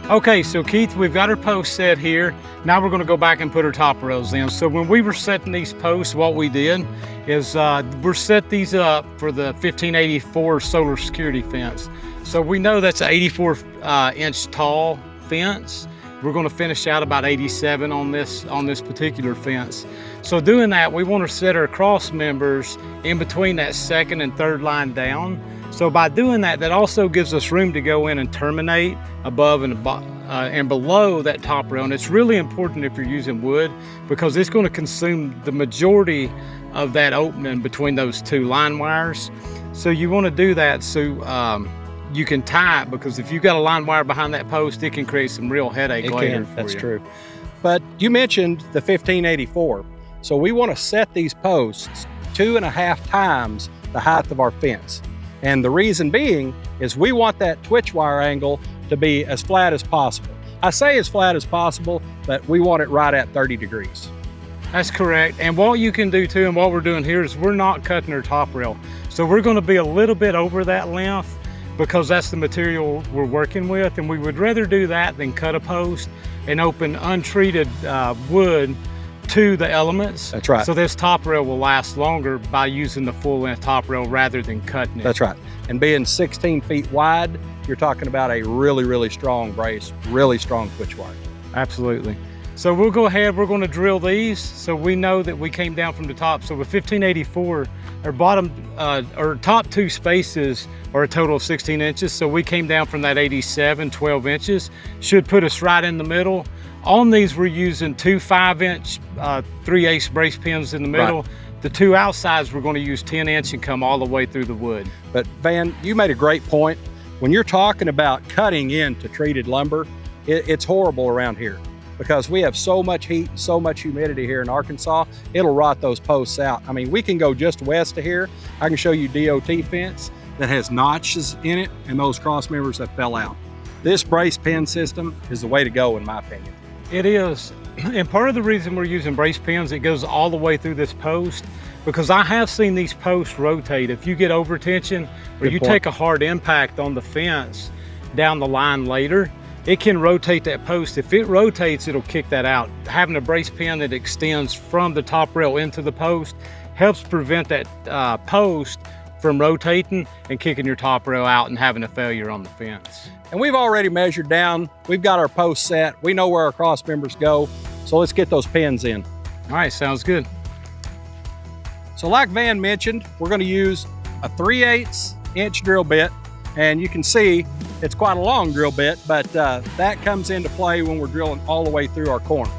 Okay, so Keith, we've got our post set here. Now we're going to go back and put our top rails in. So when we were setting these posts, what we did is we're set these up for the 1584 solar security fence. So we know that's an 84 inch tall fence. We're going to finish out about 87 on this particular fence. So doing that, we want to set our cross members in between that second and third line down. So by doing that, that also gives us room to go in and terminate above and below that top rail. And it's really important if you're using wood, because it's going to consume the majority of that opening between those two line wires. So you want to do that so you can tie it, because if you've got a line wire behind that post, it can create some real headache later for you. That's true. But you mentioned the 1584. So we want to set these posts 2.5 times the height of our fence. And the reason being is we want that twitch wire angle to be as flat as possible. I say as flat as possible, but we want it right at 30 degrees. That's correct. And what you can do too, and what we're doing here, is we're not cutting our top rail. So we're going to be a little bit over that length, because that's the material we're working with, and we would rather do that than cut a post and open untreated wood to the elements. That's right. So this top rail will last longer by using the full length top rail rather than cutting it. That's right. And being 16 feet wide, you're talking about a really, really strong brace, really strong twitch wire. Absolutely. So we'll go ahead, we're going to drill these so we know that we came down from the top. So with 1584, our top two spaces are a total of 16 inches. So we came down from that 87, 12 inches, should put us right in the middle. On these, we're using two 5-inch 3/8 brace pins in the middle. Right. The two outsides, we're going to use 10-inch and come all the way through the wood. But Van, you made a great point. When you're talking about cutting into treated lumber, it's horrible around here, because we have so much heat, so much humidity here in Arkansas, it'll rot those posts out. I mean, we can go just west of here. I can show you DOT fence that has notches in it, and those cross members that fell out. This brace pin system is the way to go, in my opinion. It is, and part of the reason we're using brace pins, it goes all the way through this post, because I have seen these posts rotate. If you get over tension, or you take a hard impact on the fence down the line later, it can rotate that post. If it rotates, it'll kick that out. Having a brace pin that extends from the top rail into the post helps prevent that post from rotating and kicking your top rail out and having a failure on the fence. And we've already measured down. We've got our post set. We know where our cross members go. So let's get those pins in. All right, sounds good. So like Van mentioned, we're going to use a 3/8 inch drill bit. And you can see it's quite a long drill bit, but that comes into play when we're drilling all the way through our corners.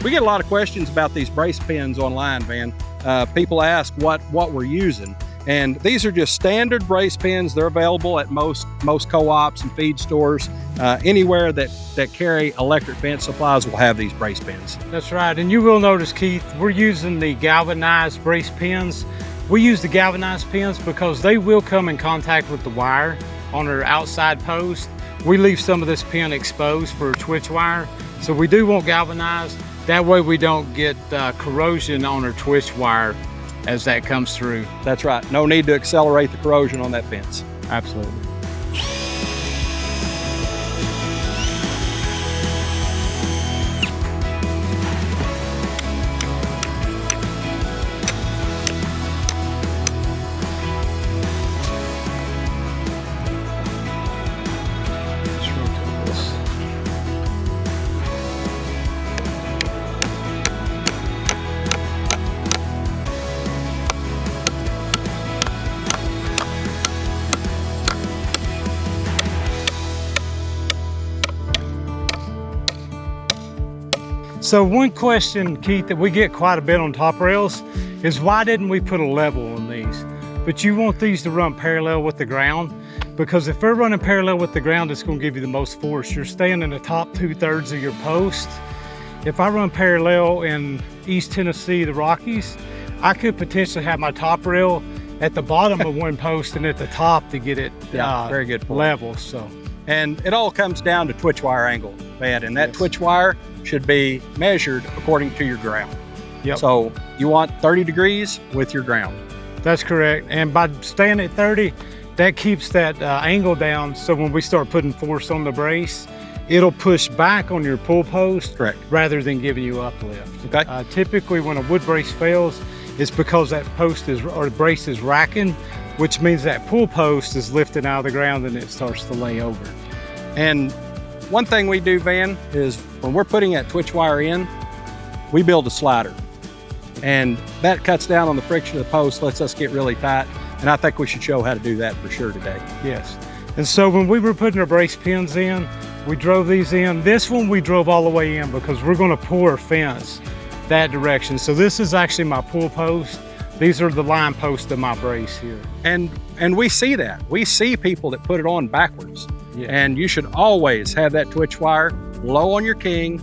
We get a lot of questions about these brace pins online, Van. People ask what we're using. And these are just standard brace pins. They're available at most co-ops and feed stores. Anywhere that carry electric fence supplies will have these brace pins. That's right, and you will notice, Keith, we're using the galvanized brace pins. We use the galvanized pins because they will come in contact with the wire on our outside post. We leave some of this pin exposed for twitch wire. So we do want galvanized. That way we don't get corrosion on our twitch wire as that comes through. That's right. No need to accelerate the corrosion on that fence. Absolutely. So one question, Keith, that we get quite a bit on top rails is why didn't we put a level on these? But you want these to run parallel with the ground, because if they're running parallel with the ground, it's going to give you the most force. You're staying in the top 2/3 of your post. If I run parallel in East Tennessee, the Rockies, I could potentially have my top rail at the bottom of one post and at the top to get it very good point. level. So, and it all comes down to twitch wire angle, Van, and that Yes. twitch wire should be measured according to your ground. Yep. So you want 30 degrees with your ground. That's correct. And by staying at 30, that keeps that angle down. So when we start putting force on the brace, it'll push back on your pull post. Correct. Rather than giving you uplift. Okay. Typically when a wood brace fails, it's because that post is, or the brace is racking, which means that pull post is lifted out of the ground and it starts to lay over. And one thing we do, Van, is when we're putting that twitch wire in, we build a slider. And that cuts down on the friction of the post, lets us get really tight. And I think we should show how to do that for sure today. Yes. And so when we were putting our brace pins in, we drove these in. This one we drove all the way in because we're going to pull our fence that direction. So this is actually my pull post. These are the line posts of my brace here. And we see that. We see people that put it on backwards. Yeah. And you should always have that twitch wire low on your king,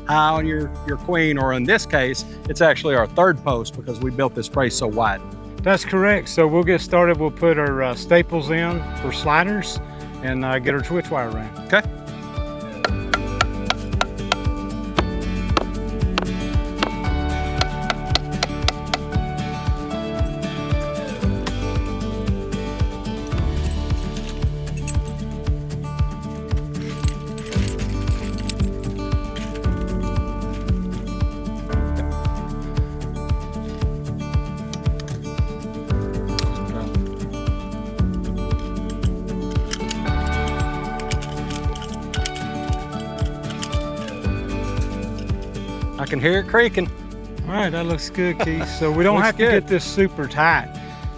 high on your queen, or in this case, it's actually our third post because we built this brace so wide. That's correct. So we'll get started. We'll put our staples in for sliders and get our twitch wire ran. Okay. I can hear it creaking. All right, that looks good, Keith. So we don't Looks have to good. get this super tight.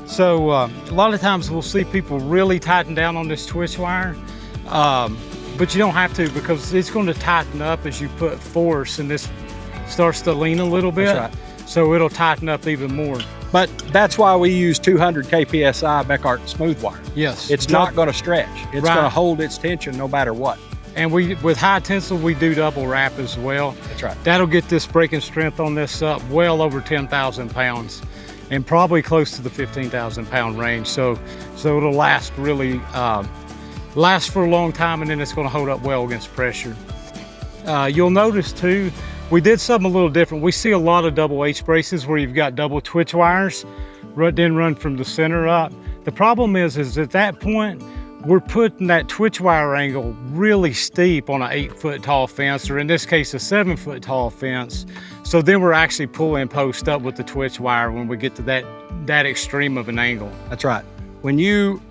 So a lot of times we'll see people really tighten down on this twitch wire, but you don't have to because it's going to tighten up as you put force and this starts to lean a little bit. That's right. So it'll tighten up even more. But that's why we use 200 kpsi Beckart smooth wire. Yes. It's not going to stretch. It's Right. going to hold its tension no matter what. And with high tensile, we do double wrap as well. That's right. That'll get this breaking strength on this up well over 10,000 pounds and probably close to the 15,000 pound range. So it'll last really, last for a long time, and then it's gonna hold up well against pressure. You'll notice too, we did something a little different. We see a lot of double H braces where you've got double twitch wires, then run from the center up. The problem is at that point, we're putting that twitch wire angle really steep on an 8-foot tall fence, or in this case, a 7-foot tall fence. So then we're actually pulling post up with the twitch wire when we get to that extreme of an angle. That's right. When you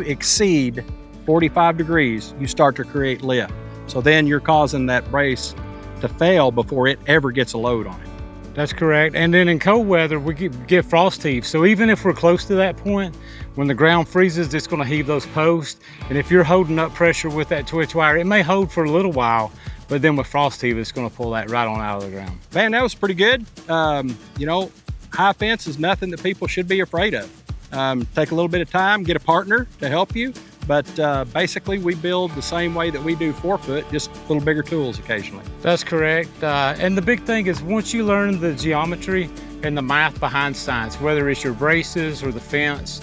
exceed 45 degrees, you start to create lift. So then you're causing that brace to fail before it ever gets a load on it. That's correct. And then in cold weather, we get frost heave. So even if we're close to that point, when the ground freezes, it's going to heave those posts. And if you're holding up pressure with that twitch wire, it may hold for a little while, but then with frost heave, it's going to pull that right on out of the ground. Man, that was pretty good. You know, high fence is nothing that people should be afraid of. Take a little bit of time, get a partner to help you. But basically, we build the same way that we do 4-foot, just a little bigger tools occasionally. That's correct. And the big thing is once you learn the geometry and the math behind science, whether it's your braces or the fence,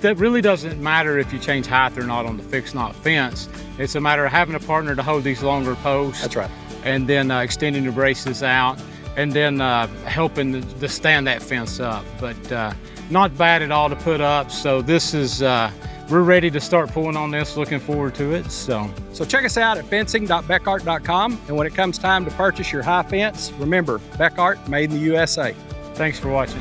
that really doesn't matter if you change height or not on the fixed knot fence. It's a matter of having a partner to hold these longer posts. That's right. And then extending your braces out and then helping to stand that fence up. But not bad at all to put up. So this is, we're ready to start pulling on this, looking forward to it. So check us out at fencing.beckart.com. And when it comes time to purchase your high fence, remember, Beckart, made in the USA. thanks for watching.